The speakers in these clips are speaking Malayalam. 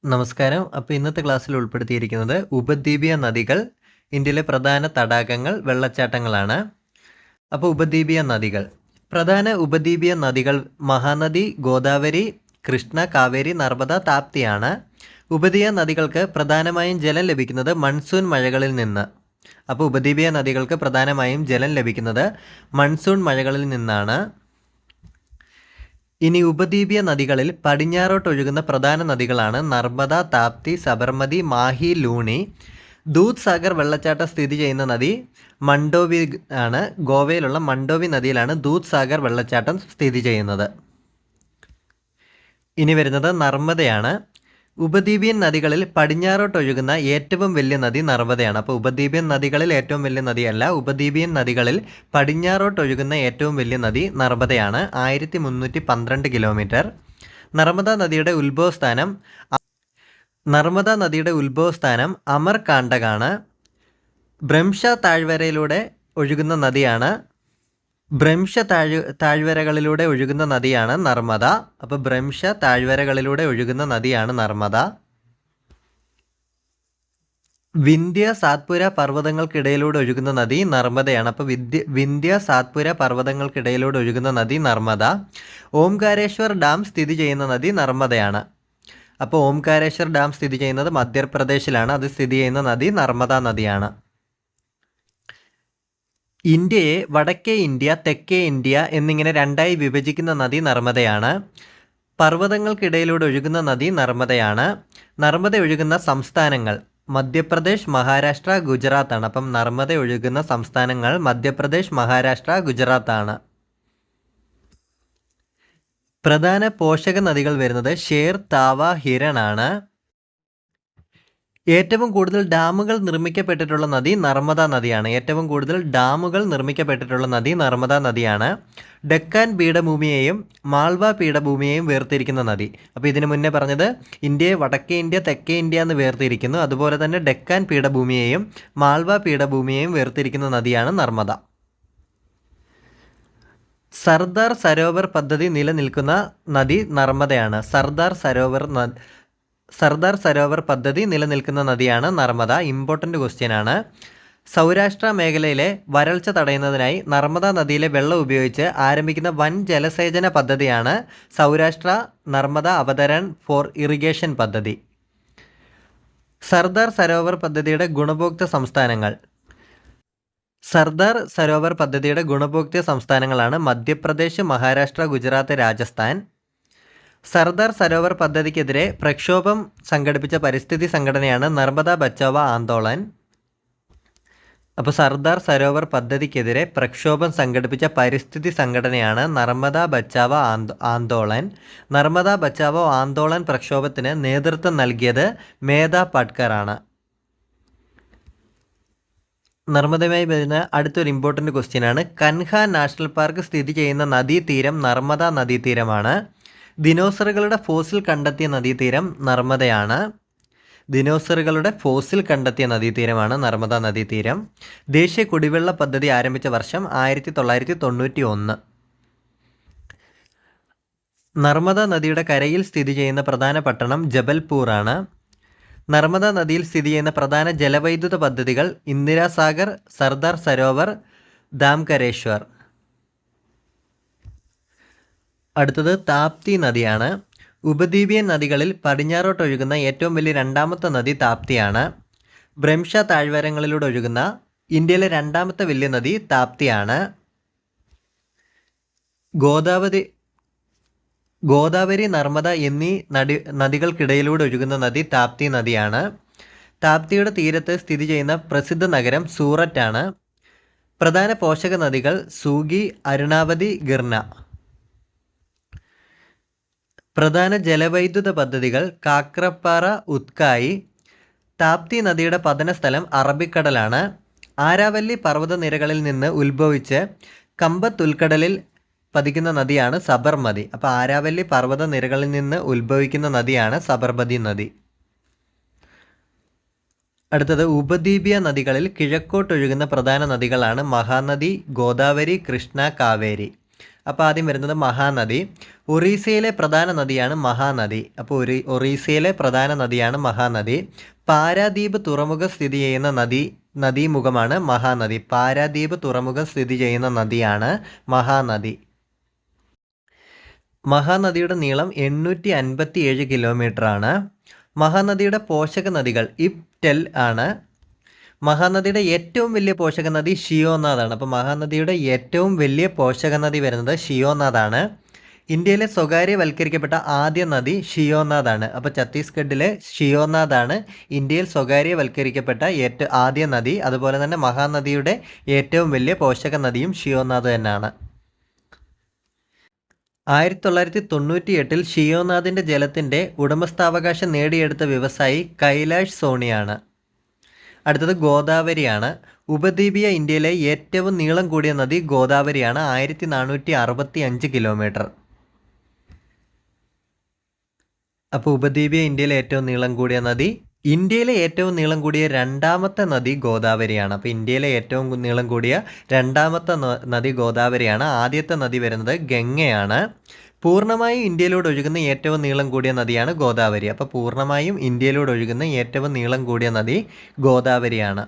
നമസ്കാരം. അപ്പോൾ ഇന്നത്തെ ക്ലാസ്സിൽ ഉൾപ്പെടുത്തിയിരിക്കുന്നത് ഉപദ്വീപീയ നദികൾ, ഇന്ത്യയിലെ പ്രധാന തടാകങ്ങൾ, വെള്ളച്ചാട്ടങ്ങളാണ്. അപ്പോൾ ഉപദ്വീപീയ നദികൾ. പ്രധാന ഉപദ്വീപീയ നദികൾ മഹാനദി, ഗോദാവരി, കൃഷ്ണ, കാവേരി, നർമ്മദ, താപ്തിയാണ്. ഉപദ്വീപീയ നദികൾക്ക് പ്രധാനമായും ജലം ലഭിക്കുന്നത് മൺസൂൺ മഴകളിൽ നിന്ന്. അപ്പോൾ ഉപദ്വീപീയ നദികൾക്ക് പ്രധാനമായും ജലം ലഭിക്കുന്നത് മൺസൂൺ മഴകളിൽ നിന്നാണ്. ഇനി ഉപദ്വീപീയ നദികളിൽ പടിഞ്ഞാറോട്ടൊഴുകുന്ന പ്രധാന നദികളാണ് നർമ്മദ, താപ്തി, സബർമതി, മാഹി, ലൂണി. ദൂദ് സാഗർ വെള്ളച്ചാട്ടം സ്ഥിതി ചെയ്യുന്ന നദി മണ്ഡോവി ആണ്. ഗോവയിലുള്ള മണ്ഡോവി നദിയിലാണ് ദൂദ് സാഗർ വെള്ളച്ചാട്ടം സ്ഥിതി ചെയ്യുന്നത്. ഇനി വരുന്നത് നർമ്മദയാണ്. ഉപദ്വീപിയൻ നദികളിൽ പടിഞ്ഞാറോട്ടൊഴുകുന്ന ഏറ്റവും വലിയ നദി നർമ്മദയാണ്. അപ്പോൾ ഉപദ്വീപിയൻ നദികളിൽ ഏറ്റവും വലിയ നദിയല്ല, ഉപദ്വീപിയൻ നദികളിൽ പടിഞ്ഞാറോട്ടൊഴുകുന്ന ഏറ്റവും വലിയ നദി നർമ്മദയാണ്. 1312 കിലോമീറ്റർ. നർമ്മദ നദിയുടെ ഉത്ഭവസ്ഥാനം അമർകാണ്ടകാണ്. ഭ്രംശ താഴ്വരയിലൂടെ ഒഴുകുന്ന നദിയാണ് താഴ്വരകളിലൂടെ ഒഴുകുന്ന നദിയാണ് നർമ്മദ. അപ്പോൾ ഭ്രംശ താഴ്വരകളിലൂടെ ഒഴുകുന്ന നദിയാണ് നർമ്മദ. വിന്ധ്യ സാത്പുര പർവ്വതങ്ങൾക്കിടയിലൂടെ ഒഴുകുന്ന നദി നർമ്മദയാണ്. അപ്പോൾ വിന്ധ്യ സാത്പുര പർവ്വതങ്ങൾക്കിടയിലൂടെ ഒഴുകുന്ന നദി നർമ്മദ. ഓംകാരേശ്വർ ഡാം സ്ഥിതി ചെയ്യുന്ന നദി നർമ്മദയാണ്. അപ്പോൾ ഓംകാരേശ്വർ ഡാം സ്ഥിതി ചെയ്യുന്നത് മധ്യപ്രദേശിലാണ്. അത് സ്ഥിതി ചെയ്യുന്ന നദി നർമ്മദ നദിയാണ്. ഇന്ത്യയെ വടക്കേ ഇന്ത്യ, തെക്കേ ഇന്ത്യ എന്നിങ്ങനെ രണ്ടായി വിഭജിക്കുന്ന നദി നർമ്മദയാണ്. പർവ്വതങ്ങൾക്കിടയിലൂടെ ഒഴുകുന്ന നദി നർമ്മദയാണ്. നർമ്മദ ഒഴുകുന്ന സംസ്ഥാനങ്ങൾ മധ്യപ്രദേശ്, മഹാരാഷ്ട്ര, ഗുജറാത്താണ്. അപ്പം നർമ്മദ ഒഴുകുന്ന സംസ്ഥാനങ്ങൾ മധ്യപ്രദേശ്, മഹാരാഷ്ട്ര, ഗുജറാത്താണ്. പ്രധാന പോഷക നദികൾ വരുന്നത് ഷേർ, താവ, ഹിരൺ. ഏറ്റവും കൂടുതൽ ഡാമുകൾ നിർമ്മിക്കപ്പെട്ടിട്ടുള്ള നദി നർമ്മദ നദിയാണ്. നർമ്മദ നദിയാണ്. ഡെക്കാൻ പീഠഭൂമിയെയും മാൾവ പീഠഭൂമിയെയും വേർതിരിക്കുന്ന നദി. അപ്പോൾ ഇതിനു മുന്നേ പറഞ്ഞത് ഇന്ത്യയെ വടക്കേ ഇന്ത്യ, തെക്കേ ഇന്ത്യ എന്ന് വേർതിരിക്കുന്നു. അതുപോലെ തന്നെ ഡെക്കാൻ പീഠഭൂമിയെയും മാൾവ പീഠഭൂമിയെയും വേർതിരിക്കുന്ന നദിയാണ് നർമ്മദ. സർദാർ സരോവർ പദ്ധതി നിലനിൽക്കുന്ന നദി നർമ്മദയാണ്. സർദാർ സരോവർ പദ്ധതി നിലനിൽക്കുന്ന നദിയാണ് നർമ്മദ. ഇമ്പോർട്ടൻ്റ് ക്വസ്റ്റ്യൻ ആണ്. സൗരാഷ്ട്ര മേഖലയിലെ വരൾച്ച തടയുന്നതിനായി നർമ്മദ നദിയിലെ വെള്ളം ഉപയോഗിച്ച് ആരംഭിക്കുന്ന വൻ ജലസേചന പദ്ധതിയാണ് സൗരാഷ്ട്ര നർമ്മദ അവതരൺ ഫോർ ഇറിഗേഷൻ പദ്ധതി. സർദാർ സരോവർ പദ്ധതിയുടെ ഗുണഭോക്തൃ സംസ്ഥാനങ്ങളാണ് മധ്യപ്രദേശ്, മഹാരാഷ്ട്ര, ഗുജറാത്ത്, രാജസ്ഥാൻ. സർദാർ സരോവർ പദ്ധതിക്കെതിരെ പ്രക്ഷോഭം സംഘടിപ്പിച്ച പരിസ്ഥിതി സംഘടനയാണ് നർമ്മദ ബച്ചാവോ ആന്തോളൻ. അപ്പോൾ സർദാർ സരോവർ പദ്ധതിക്കെതിരെ പ്രക്ഷോഭം സംഘടിപ്പിച്ച പരിസ്ഥിതി സംഘടനയാണ് നർമ്മദ ബച്ചാവോ ആന്തോളൻ. നർമ്മദ ബച്ചാവോ ആന്തോളൻ പ്രക്ഷോഭത്തിന് നേതൃത്വം നൽകിയത് മേധ പാട്കറാണ്. നർമ്മദയുമായി വരുന്ന അടുത്തൊരു ഇമ്പോർട്ടൻ്റ് ക്വസ്റ്റ്യനാണ്. കൻഹ നാഷണൽ പാർക്ക് സ്ഥിതി ചെയ്യുന്ന നദീതീരം നർമ്മദ നദീതീരമാണ്. ദിനോസറുകളുടെ ഫോസിൽ കണ്ടെത്തിയ നദീതീരം നർമ്മദയാണ്. നർമ്മദ നദീതീരം. ദേശീയ കുടിവെള്ള പദ്ധതി ആരംഭിച്ച വർഷം 1991. നർമ്മദ നദിയുടെ കരയിൽ സ്ഥിതി ചെയ്യുന്ന പ്രധാന പട്ടണം ജബൽപൂർ ആണ്. നർമ്മദ നദിയിൽ സ്ഥിതി ചെയ്യുന്ന പ്രധാന ജലവൈദ്യുത പദ്ധതികൾ ഇന്ദിരാസാഗർ, സർദാർ സരോവർ, ദാംകരേശ്വർ. അടുത്തത് താപ്തി നദിയാണ്. ഉപദ്വീപിയൻ നദികളിൽ പടിഞ്ഞാറോട്ടൊഴുകുന്ന ഏറ്റവും വലിയ രണ്ടാമത്തെ നദി താപ്തിയാണ്. ഭ്രംശ താഴ്വരങ്ങളിലൂടെ ഒഴുകുന്ന ഇന്ത്യയിലെ രണ്ടാമത്തെ വലിയ നദി താപ്തിയാണ്. ഗോദാവരി, നർമ്മദ എന്നീ നദികൾക്കിടയിലൂടെ ഒഴുകുന്ന നദി താപ്തി നദിയാണ്. താപ്തിയുടെ തീരത്ത് സ്ഥിതി ചെയ്യുന്ന പ്രസിദ്ധ നഗരം സൂററ്റ് ആണ്. പ്രധാന പോഷക നദികൾ സൂഗി, അരുണാവതി, ഗിർന. പ്രധാന ജലവൈദ്യുത പദ്ധതികൾ കാക്രപ്പാറ, ഉത്കായി. താപ്തി നദിയുടെ പതനസ്ഥലം അറബിക്കടലാണ്. ആരാവല്ലി പർവ്വതനിരകളിൽ നിന്ന് ഉത്ഭവിച്ച് കമ്പത്ത് ഉൾക്കടലിൽ പതിക്കുന്ന നദിയാണ് സബർമതി. അപ്പോൾ ആരാവല്ലി പർവ്വതനിരകളിൽ നിന്ന് ഉത്ഭവിക്കുന്ന നദിയാണ് സബർമതി നദി. അടുത്തത് ഉപദ്വീപീയ നദികളിൽ കിഴക്കോട്ടൊഴുകുന്ന പ്രധാന നദികളാണ് മഹാനദി, ഗോദാവരി, കൃഷ്ണ, കാവേരി. അപ്പോൾ ആദ്യം വരുന്നത് മഹാനദി. ഒറീസയിലെ പ്രധാന നദിയാണ് മഹാനദി. അപ്പോൾ ഒറീസയിലെ പ്രധാന നദിയാണ് മഹാനദി. പാരാദ്വീപ് തുറമുഖം സ്ഥിതി ചെയ്യുന്ന നദീമുഖമാണ് മഹാനദി. പാരാദ്വീപ് തുറമുഖം സ്ഥിതി ചെയ്യുന്ന നദിയാണ് മഹാനദി. മഹാനദിയുടെ നീളം 857 കിലോമീറ്റർ ആണ്. മഹാനദിയുടെ പോഷക നദികൾ ഇബ്ടെൽ ആണ്. മഹാനദിയുടെ ഏറ്റവും വലിയ പോഷക നദി ഷിയോനാഥാണ്. അപ്പോൾ മഹാനദിയുടെ ഏറ്റവും വലിയ പോഷക നദി വരുന്നത് ഷിയോനാഥാണ്. ഇന്ത്യയിലെ സ്വകാര്യവൽക്കരിക്കപ്പെട്ട ആദ്യ നദി ഷിയോനാഥാണ്. അപ്പോൾ ഛത്തീസ്ഗഡിലെ ഷിയോനാഥാണ് ഇന്ത്യയിൽ സ്വകാര്യവൽക്കരിക്കപ്പെട്ട ആദ്യ നദി. അതുപോലെ തന്നെ മഹാനദിയുടെ ഏറ്റവും വലിയ പോഷക നദിയും ഷിയോനാഥ് തന്നെയാണ്. 1998 ഷിയോനാഥിൻ്റെ ജലത്തിൻ്റെ ഉടമസ്ഥാവകാശം നേടിയെടുത്ത വ്യവസായി കൈലാഷ് സോണിയാണ്. അടുത്തത് ഗോദാവരിയാണ്. ഉപദ്വീപീയ ഇന്ത്യയിലെ ഏറ്റവും നീളം കൂടിയ നദി ഗോദാവരിയാണ്. 1465 കിലോമീറ്റർ. അപ്പോൾ ഉപദ്വീപീയ ഇന്ത്യയിലെ ഏറ്റവും നീളം കൂടിയ നദി, ഇന്ത്യയിലെ ഏറ്റവും നീളം കൂടിയ രണ്ടാമത്തെ നദി ഗോദാവരിയാണ്. അപ്പോൾ ഇന്ത്യയിലെ ഏറ്റവും നീളം കൂടിയ രണ്ടാമത്തെ നദി ഗോദാവരിയാണ്. ആദ്യത്തെ നദി വരുന്നത് ഗംഗയാണ്. പൂർണ്ണമായും ഇന്ത്യയിലൂടെ ഒഴുകുന്ന ഏറ്റവും നീളം കൂടിയ നദിയാണ് ഗോദാവരി. അപ്പോൾ പൂർണ്ണമായും ഇന്ത്യയിലൂടെ ഒഴുകുന്ന ഏറ്റവും നീളം കൂടിയ നദി ഗോദാവരിയാണ്.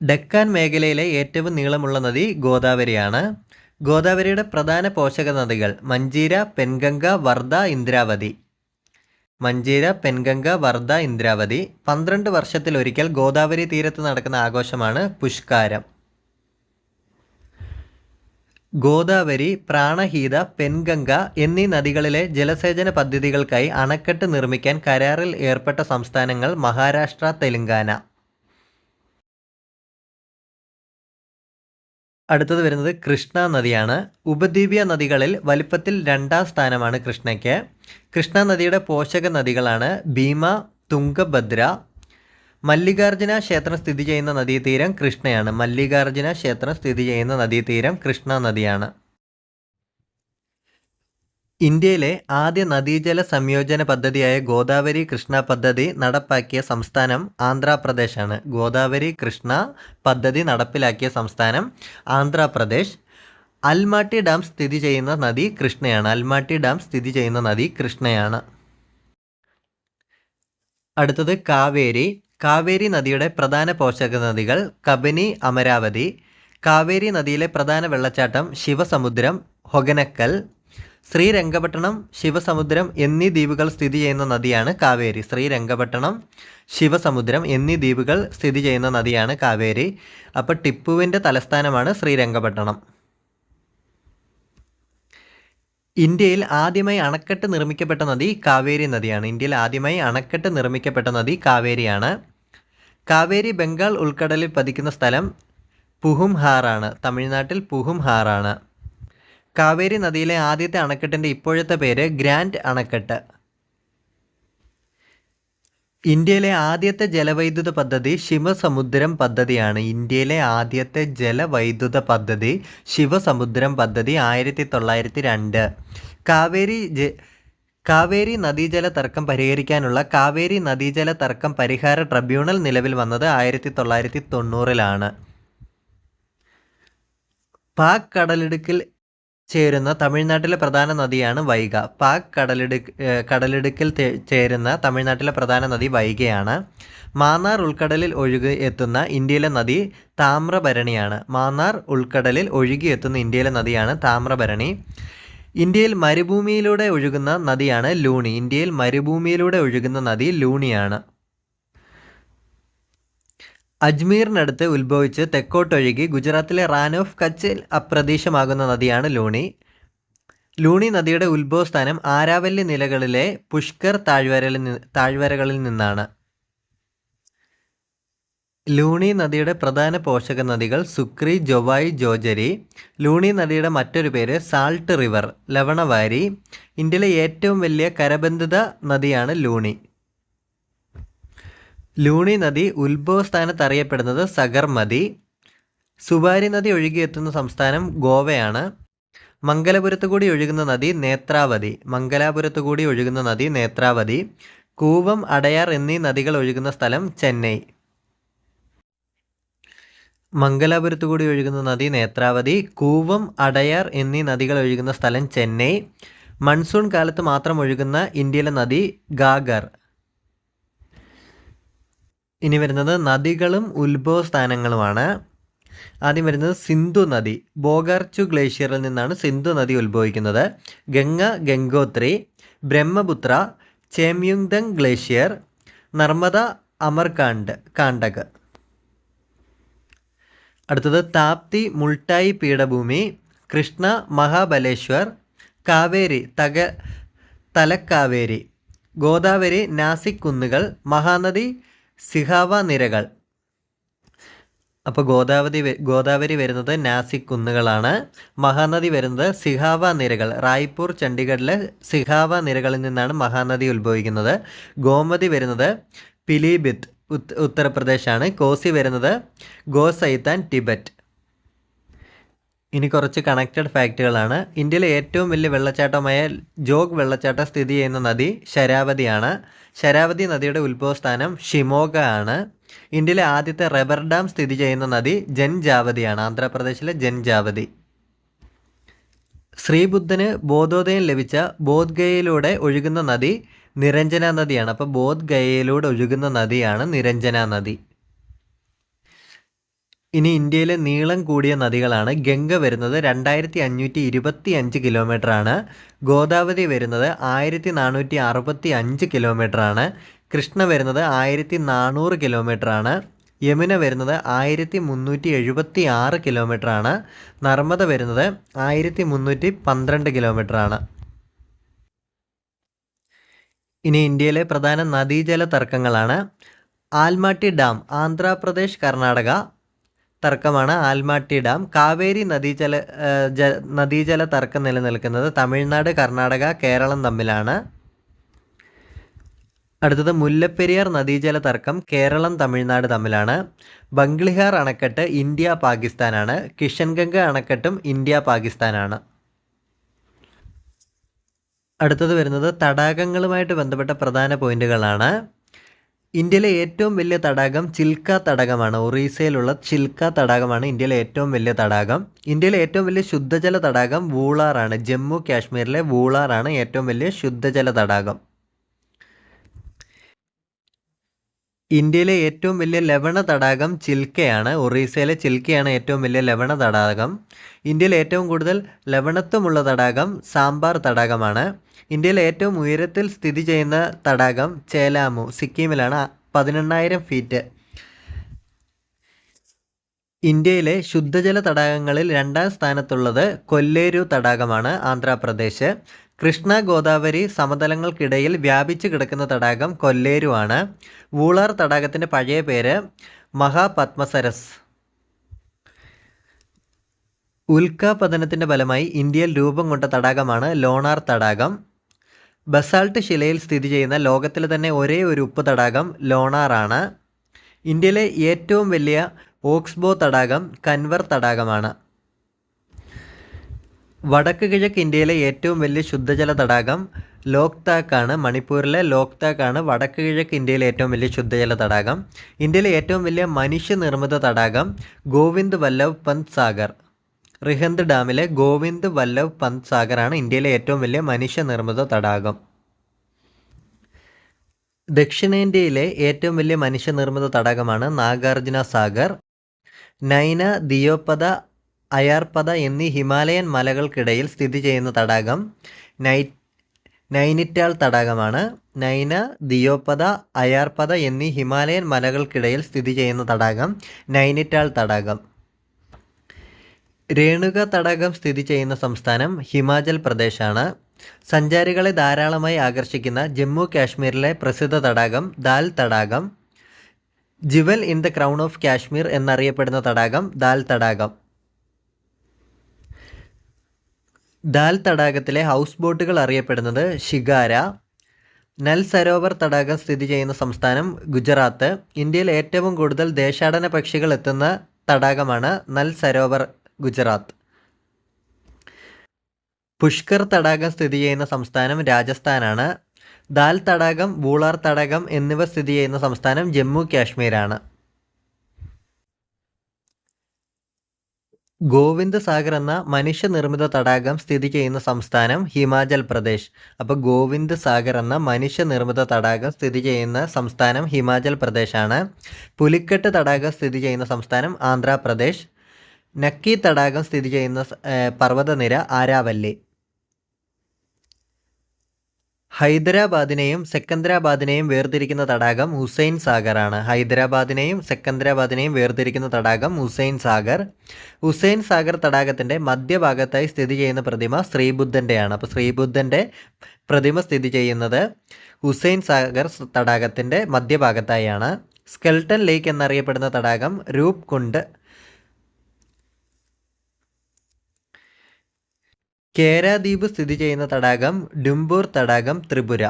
ഡെക്കാൻ മേഖലയിലെ ഏറ്റവും നീളമുള്ള നദി ഗോദാവരിയാണ്. ഗോദാവരിയുടെ പ്രധാന പോഷക നദികൾ മഞ്ചീര, പെൻഗംഗ, വർധ, ഇന്ദ്രാവതി. മഞ്ചീര, പെൻഗംഗ, വർധ, ഇന്ദ്രാവതി. 12 വർഷത്തിലൊരിക്കൽ ഗോദാവരി തീരത്ത് നടക്കുന്ന ആഘോഷമാണ് പുഷ്കാരം. ഗോദാവരി, പ്രാണഹീത, പെൻഗംഗ എന്നീ നദികളിലെ ജലസേചന പദ്ധതികൾക്കായി അണക്കെട്ട് നിർമ്മിക്കാൻ കരാറിൽ ഏർപ്പെട്ട സംസ്ഥാനങ്ങൾ മഹാരാഷ്ട്ര, തെലങ്കാന. അടുത്തത് വരുന്നത് കൃഷ്ണ നദിയാണ്. ഉപദ്വീപീയ നദികളിൽ വലിപ്പത്തിൽ 2ാം സ്ഥാനമാണ് കൃഷ്ണയ്ക്ക്. കൃഷ്ണ നദിയുടെ പോഷക നദികളാണ് ഭീമ, തുംഗഭദ്ര. മല്ലികാർജുന ക്ഷേത്രം സ്ഥിതി ചെയ്യുന്ന നദീതീരം കൃഷ്ണയാണ്. മല്ലികാർജുന ക്ഷേത്രം സ്ഥിതി ചെയ്യുന്ന നദീതീരം കൃഷ്ണ നദിയാണ്. ഇന്ത്യയിലെ ആദ്യ നദീജല സംയോജന പദ്ധതിയായ ഗോദാവരി കൃഷ്ണ പദ്ധതി നടപ്പാക്കിയ സംസ്ഥാനം ആന്ധ്രാപ്രദേശാണ്. ഗോദാവരി കൃഷ്ണ പദ്ധതി നടപ്പിലാക്കിയ സംസ്ഥാനം ആന്ധ്രാപ്രദേശ്. അൽമാട്ടി ഡാം സ്ഥിതി ചെയ്യുന്ന നദി കൃഷ്ണയാണ്. അൽമാട്ടി ഡാം സ്ഥിതി ചെയ്യുന്ന നദി കൃഷ്ണയാണ്. അടുത്തത് കാവേരി. കാവേരി നദിയുടെ പ്രധാന പോഷക നദികൾ കബനി, അമരാവതി. കാവേരി നദിയിലെ പ്രധാന വെള്ളച്ചാട്ടം ശിവസമുദ്രം, ഹൊഗനക്കൽ. ശ്രീരംഗപട്ടണം, ശിവസമുദ്രം എന്നീ ദ്വീപുകൾ സ്ഥിതി ചെയ്യുന്ന നദിയാണ് കാവേരി. ശ്രീരംഗപട്ടണം, ശിവസമുദ്രം എന്നീ ദ്വീപുകൾ സ്ഥിതി ചെയ്യുന്ന നദിയാണ് കാവേരി. അപ്പോൾ ടിപ്പുവിൻ്റെ തലസ്ഥാനമാണ് ശ്രീരംഗപട്ടണം. ഇന്ത്യയിൽ ആദ്യമായി അണക്കെട്ട് നിർമ്മിക്കപ്പെട്ട നദി കാവേരി നദിയാണ്. ഇന്ത്യയിൽ ആദ്യമായി അണക്കെട്ട് നിർമ്മിക്കപ്പെട്ട നദി കാവേരിയാണ്. കാവേരി ബംഗാൾ ഉൾക്കടലിൽ പതിക്കുന്ന സ്ഥലം പുഹുംഹാറാണ്. തമിഴ്നാട്ടിൽ പുഹുംഹാറാണ്. കാവേരി നദിയിലെ ആദ്യത്തെ അണക്കെട്ടിൻ്റെ ഇപ്പോഴത്തെ പേര് ഗ്രാൻഡ് അണക്കെട്ട്. ഇന്ത്യയിലെ ആദ്യത്തെ ജലവൈദ്യുത പദ്ധതി ശിവസമുദ്രം പദ്ധതിയാണ്. ഇന്ത്യയിലെ ആദ്യത്തെ ജലവൈദ്യുത പദ്ധതി ശിവസമുദ്രം പദ്ധതി 1902. കാവേരി നദീജല തർക്കം പരിഹരിക്കാനുള്ള കാവേരി നദീജല തർക്കം പരിഹാര ട്രിബ്യൂണൽ നിലവിൽ വന്നത് 1990-ലാണ്. പാക് കടലിടുക്കിൽ ചേരുന്ന തമിഴ്നാട്ടിലെ പ്രധാന നദിയാണ് വൈഗ. പാക് കടലിടുക്കിൽ ചേരുന്ന തമിഴ്നാട്ടിലെ പ്രധാന നദി വൈഗയാണ്. മാന്നാർ ഉൾക്കടലിൽ എത്തുന്ന ഇന്ത്യയിലെ നദി താമ്രഭരണിയാണ്. മാന്നാർ ഉൾക്കടലിൽ ഒഴുകിയെത്തുന്ന ഇന്ത്യയിലെ നദിയാണ് താമ്രഭരണി. ഇന്ത്യയിൽ മരുഭൂമിയിലൂടെ ഒഴുകുന്ന നദിയാണ് ലൂണി. ഇന്ത്യയിൽ മരുഭൂമിയിലൂടെ ഒഴുകുന്ന നദി ലൂണിയാണ്. അജ്മീറിനടുത്ത് ഉത്ഭവിച്ച് തെക്കോട്ടൊഴുകി ഗുജറാത്തിലെ റാൻ ഓഫ് കച്ചിൽ അപ്രതീക്ഷമാകുന്ന നദിയാണ് ലൂണി. ലൂണി നദിയുടെ ഉത്ഭവസ്ഥാനം ആരാവല്ലി നിലകളിലെ പുഷ്കർ താഴ്വരകളിൽ നിന്നാണ്. ലൂണി നദിയുടെ പ്രധാന പോഷക നദികൾ സുക്രി, ജൊവായ്, ജോജരി. ലൂണി നദിയുടെ മറ്റൊരു പേര് സാൾട്ട് റിവർ, ലവണവാരി. ഇന്ത്യയിലെ ഏറ്റവും വലിയ കരബന്ധിത നദിയാണ് ലൂണി. ലൂണി നദി ഉത്ഭവസ്ഥാനത്ത് അറിയപ്പെടുന്നത് സഗർമതി. സുബാരി നദി ഒഴുകിയെത്തുന്ന സംസ്ഥാനം ഗോവയാണ്. മംഗലപുരത്ത് കൂടി ഒഴുകുന്ന നദി നേത്രാവതി. മംഗലാപുരത്ത് കൂടി ഒഴുകുന്ന നദി നേത്രാവതി. കൂവം, അടയാർ എന്നീ നദികൾ ഒഴുകുന്ന സ്ഥലം ചെന്നൈ. മംഗലാപുരത്ത് കൂടി ഒഴുകുന്ന നദി നേത്രാവതി. കൂവം, അടയാർ എന്നീ നദികൾ ഒഴുകുന്ന സ്ഥലം ചെന്നൈ. മൺസൂൺ കാലത്ത് മാത്രം ഒഴുകുന്ന ഇന്ത്യയിലെ നദി ഗാഗർ. ഇനി വരുന്നത് നദികളും ഉത്ഭവസ്ഥാനങ്ങളുമാണ്. ആദ്യം വരുന്നത് സിന്ധു നദി. ബോഗാർച്ചു ഗ്ലേഷ്യറിൽ നിന്നാണ് സിന്ധു നദി ഉത്ഭവിക്കുന്നത്. ഗംഗ, ഗംഗോത്രി. ബ്രഹ്മപുത്ര, ചേമ്യുങ്തങ് ഗ്ലേഷ്യർ. നർമ്മദ, കാണ്ടക്. അടുത്തത് താപ്തി, മുൾട്ടായി പീഠഭൂമി. കൃഷ്ണ, മഹാബലേശ്വർ. കാവേരി, തലക്കാവേരി. ഗോദാവരി, നാസിക് കുന്നുകൾ. മഹാനദി, സിഹാവ നിരകൾ. അപ്പോൾ ഗോദാവരി വരുന്നത് നാസിക് കുന്നുകളാണ്. മഹാനദി വരുന്നത് സിഹാവ നിരകൾ. റായ്പൂർ, ചണ്ഡീഗഡിലെ സിഹാവ നിരകളിൽ നിന്നാണ് മഹാനദി ഉത്ഭവിക്കുന്നത്. ഗോമതി വരുന്നത് പിലിഭിത്ത്, ഉത്തർപ്രദേശാണ്. കോസി വരുന്നത് ഗോസൈത്താൻ, ടിബറ്റ്. ഇനി കുറച്ച് കണക്റ്റഡ് ഫാക്റ്റുകളാണ്. ഇന്ത്യയിലെ ഏറ്റവും വലിയ വെള്ളച്ചാട്ടമായ ജോഗ് വെള്ളച്ചാട്ടം സ്ഥിതി ചെയ്യുന്ന നദി ശരാവതിയാണ്. ശരാവതി നദിയുടെ ഉത്ഭവസ്ഥാനം ഷിമോഗ ആണ്. ഇന്ത്യയിലെ ആദ്യത്തെ റബ്ബർ ഡാം സ്ഥിതി ചെയ്യുന്ന നദി ജൻജാവതിയാണ്. ആന്ധ്രാപ്രദേശിലെ ജൻജാവതി. ശ്രീബുദ്ധന് ബോധോദയം ലഭിച്ച ബോധ്ഗയയിലൂടെ ഒഴുകുന്ന നദി നിരഞ്ജന നദിയാണ്. അപ്പോൾ ബോധ്ഗയയിലൂടെ ഒഴുകുന്ന നദിയാണ് നിരഞ്ജന നദി. ഇനി ഇന്ത്യയിലെ നീളം കൂടിയ നദികളാണ്. ഗംഗ വരുന്നത് 2525 കിലോമീറ്റർ ആണ്. ഗോദാവരി വരുന്നത് 1465 കിലോമീറ്റർ ആണ്. കൃഷ്ണ വരുന്നത് 1400 കിലോമീറ്റർ ആണ്. യമുന വരുന്നത് 1376 കിലോമീറ്റർ ആണ്. നർമ്മദ വരുന്നത് 1312 കിലോമീറ്റർ ആണ്. ഇനി ഇന്ത്യയിലെ പ്രധാന നദീജല തർക്കങ്ങളാണ്. ആൽമാട്ടി ഡാം, ആന്ധ്രാപ്രദേശ്, കർണാടക തർക്കമാണ് ആൽമാട്ടി ഡാം. കാവേരി നദീജല തർക്കം നിലനിൽക്കുന്നത് തമിഴ്നാട്, കർണാടക, കേരളം തമ്മിലാണ്. അടുത്തത് മുല്ലപ്പെരിയാർ നദീജല തർക്കം കേരളം, തമിഴ്നാട് തമ്മിലാണ്. ബംഗ്ലിഹാർ അണക്കെട്ട് ഇന്ത്യ, പാകിസ്ഥാനാണ്. കിഷൻഗംഗ അണക്കെട്ടും ഇന്ത്യ, പാകിസ്ഥാനാണ്. അടുത്തത് വരുന്നത് തടാകങ്ങളുമായിട്ട് ബന്ധപ്പെട്ട പ്രധാന പോയിന്റുകളാണ്. ഇന്ത്യയിലെ ഏറ്റവും വലിയ തടാകം ചിൽക്ക തടാകമാണ്. ഒറീസയിലുള്ള ചിൽക്ക തടാകമാണ് ഇന്ത്യയിലെ ഏറ്റവും വലിയ തടാകം. ഇന്ത്യയിലെ ഏറ്റവും വലിയ ശുദ്ധജല തടാകം വൂളാറാണ്. ജമ്മു കാശ്മീരിലെ വൂളാറാണ് ഏറ്റവും വലിയ ശുദ്ധജല തടാകം. ഇന്ത്യയിലെ ഏറ്റവും വലിയ ലവണ തടാകം ചിൽക്കയാണ്. ഒറീസയിലെ ചിൽക്കയാണ് ഏറ്റവും വലിയ ലവണ തടാകം. ഇന്ത്യയിൽ ഏറ്റവും കൂടുതൽ ലവണത്വമുള്ള തടാകം സാമ്പാർ തടാകമാണ്. ഇന്ത്യയിലെ ഏറ്റവും ഉയരത്തിൽ സ്ഥിതി ചെയ്യുന്ന തടാകം ചേലാമു, സിക്കിമിലാണ്, 18,000 ഫീറ്റ്. ഇന്ത്യയിലെ ശുദ്ധജല തടാകങ്ങളിൽ 2ാം സ്ഥാനത്തുള്ളത് കൊല്ലേരു തടാകമാണ്, ആന്ധ്രാപ്രദേശ്. കൃഷ്ണ, ഗോദാവരി സമതലങ്ങൾക്കിടയിൽ വ്യാപിച്ചു കിടക്കുന്ന തടാകം കൊല്ലേരു ആണ്. വൂളാർ തടാകത്തിൻ്റെ പഴയ പേര് മഹാപത്മസരസ്. ഉൽക്കാപതനത്തിൻ്റെ ഫലമായി ഇന്ത്യയിൽ രൂപം കൊണ്ട തടാകമാണ് ലോണാർ തടാകം. ബസാൾട്ട് ശിലയിൽ സ്ഥിതി ചെയ്യുന്ന ലോകത്തിലെ തന്നെ ഒരേ ഒരു ഉപ്പ് തടാകം ലോണാറാണ്. ഇന്ത്യയിലെ ഏറ്റവും വലിയ ഓക്സ്ബോ തടാകം കൻവർ തടാകമാണ്. വടക്ക് കിഴക്ക് ഇന്ത്യയിലെ ഏറ്റവും വലിയ ശുദ്ധജല തടാകം ലോക്താക്കാണ്. മണിപ്പൂരിലെ ലോക്താക്കാണ് വടക്ക് കിഴക്ക് ഇന്ത്യയിലെ ഏറ്റവും വലിയ ശുദ്ധജല തടാകം. ഇന്ത്യയിലെ ഏറ്റവും വലിയ മനുഷ്യനിർമ്മിത തടാകം ഗോവിന്ദ് വല്ലഭ് പന്ത് സാഗർ. റിഹന്ദ് ഡാമിലെ ഗോവിന്ദ് വല്ലഭ് പന്ത് സാഗറാണ് ഇന്ത്യയിലെ ഏറ്റവും വലിയ മനുഷ്യനിർമ്മിത തടാകം. ദക്ഷിണേന്ത്യയിലെ ഏറ്റവും വലിയ മനുഷ്യനിർമ്മിത തടാകമാണ് നാഗാർജുന സാഗർ. നൈന, ദിയോപത, അയാർപത എന്നീ ഹിമാലയൻ മലകൾക്കിടയിൽ സ്ഥിതി ചെയ്യുന്ന തടാകം നൈനിറ്റാൾ തടാകമാണ്. നൈന, ദിയോപത, അയാർപത എന്നീ ഹിമാലയൻ മലകൾക്കിടയിൽ സ്ഥിതി ചെയ്യുന്ന തടാകം നൈനിറ്റാൾ തടാകം. രേണുക തടാകം സ്ഥിതി ചെയ്യുന്ന സംസ്ഥാനം ഹിമാചൽ പ്രദേശാണ്. സഞ്ചാരികളെ ധാരാളമായി ആകർഷിക്കുന്ന ജമ്മു കാശ്മീരിലെ പ്രസിദ്ധ തടാകം ദാൽ തടാകം. Jewel in the crown of Kashmir എന്നറിയപ്പെടുന്ന തടാകം ദാൽ തടാകം. ദാൽ തടാകത്തിലെ ഹൗസ് ബോട്ടുകൾ അറിയപ്പെടുന്നത് ഷിഗാര. നൽ സരോവർ തടാകം സ്ഥിതി ചെയ്യുന്ന സംസ്ഥാനം ഗുജറാത്ത്. ഇന്ത്യയിൽ ഏറ്റവും കൂടുതൽ ദേശാടന പക്ഷികൾ എത്തുന്ന തടാകമാണ് നൽ സരോവർ, ഗുജറാത്ത്. പുഷ്കർ തടാകം സ്ഥിതി ചെയ്യുന്ന സംസ്ഥാനം രാജസ്ഥാനാണ്. ദാൽ തടാകം, വൂളാർ തടാകം എന്നിവ സ്ഥിതി ചെയ്യുന്ന സംസ്ഥാനം ജമ്മു കാശ്മീരാണ്. ഗോവിന്ദ് സാഗർ എന്ന മനുഷ്യനിർമ്മിത തടാകം സ്ഥിതി ചെയ്യുന്ന സംസ്ഥാനം ഹിമാചൽ പ്രദേശ്. അപ്പോൾ ഗോവിന്ദ് സാഗർ എന്ന മനുഷ്യനിർമ്മിത തടാകം സ്ഥിതി ചെയ്യുന്ന സംസ്ഥാനം ഹിമാചൽ പ്രദേശാണ്. പുലിക്കെട്ട് തടാകം സ്ഥിതി ചെയ്യുന്ന സംസ്ഥാനം ആന്ധ്രാപ്രദേശ്. നക്കി തടാകം സ്ഥിതി ചെയ്യുന്ന പർവ്വതനിര ആരാവല്ലി. ഹൈദരാബാദിനെയും സെക്കന്ദരാബാദിനെയും വേർതിരിക്കുന്ന തടാകം ഹുസൈൻ സാഗറാണ്. ഹൈദരാബാദിനെയും സെക്കന്ദരാബാദിനെയും വേർതിരിക്കുന്ന തടാകം ഹുസൈൻ സാഗർ. ഹുസൈൻ സാഗർ തടാകത്തിൻ്റെ മധ്യഭാഗത്തായി സ്ഥിതി ചെയ്യുന്ന പ്രതിമ ശ്രീബുദ്ധൻ്റെയാണ്. അപ്പോൾ ശ്രീബുദ്ധൻ്റെ പ്രതിമ സ്ഥിതി ചെയ്യുന്നത് ഹുസൈൻ സാഗർ തടാകത്തിൻ്റെ മധ്യഭാഗത്തായാണ്. സ്കെൽട്ടൺ ലേക്ക് എന്നറിയപ്പെടുന്ന തടാകം രൂപ് കുണ്ട്. കേരാദ്വീപ് സ്ഥിതി ചെയ്യുന്ന തടാകം ഡുംബൂർ തടാകം, ത്രിപുര.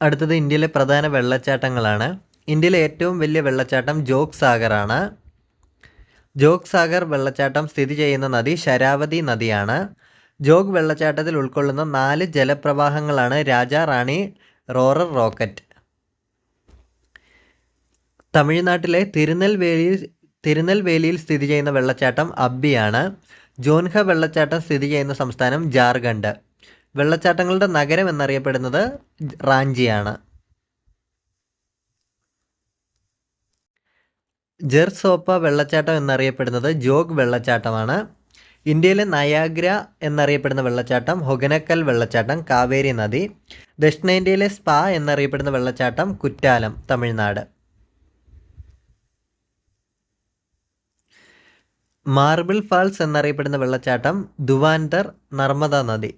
അടുത്തത് ഇന്ത്യയിലെ പ്രധാന വെള്ളച്ചാട്ടങ്ങളാണ്. ഇന്ത്യയിലെ ഏറ്റവും വലിയ വെള്ളച്ചാട്ടം ജോഗ് സാഗറാണ്. ജോഗ് സാഗർ വെള്ളച്ചാട്ടം സ്ഥിതി ചെയ്യുന്ന നദി ശരാവതി നദിയാണ്. ജോഗ് വെള്ളച്ചാട്ടത്തിൽ ഉൾക്കൊള്ളുന്ന 4 ജലപ്രവാഹങ്ങളാണ് രാജ, റാണി, റോറർ, റോക്കറ്റ്. തമിഴ്നാട്ടിലെ തിരുനെൽവേലിയിൽ സ്ഥിതി ചെയ്യുന്ന വെള്ളച്ചാട്ടം അബ്ബിയാണ്. ജോൻഹ വെള്ളച്ചാട്ടം സ്ഥിതി ചെയ്യുന്ന സംസ്ഥാനം ജാർഖണ്ഡ്. വെള്ളച്ചാട്ടങ്ങളുടെ നഗരം എന്നറിയപ്പെടുന്നത് റാഞ്ചിയാണ്. ജെർസോപ്പ വെള്ളച്ചാട്ടം എന്നറിയപ്പെടുന്നത് ജോഗ് വെള്ളച്ചാട്ടമാണ്. ഇന്ത്യയിലെ നയാഗ്ര എന്നറിയപ്പെടുന്ന വെള്ളച്ചാട്ടം ഹൊഗനക്കൽ വെള്ളച്ചാട്ടം, കാവേരി നദി. ദക്ഷിണേന്ത്യയിലെ സ്പാ എന്നറിയപ്പെടുന്ന വെള്ളച്ചാട്ടം കുറ്റാലം, തമിഴ്നാട്. മാർബിൾ ഫാൾസ് എന്നറിയപ്പെടുന്ന വെള്ളച്ചാട്ടം ദുവാൻദർ, നർമ്മദ നദി.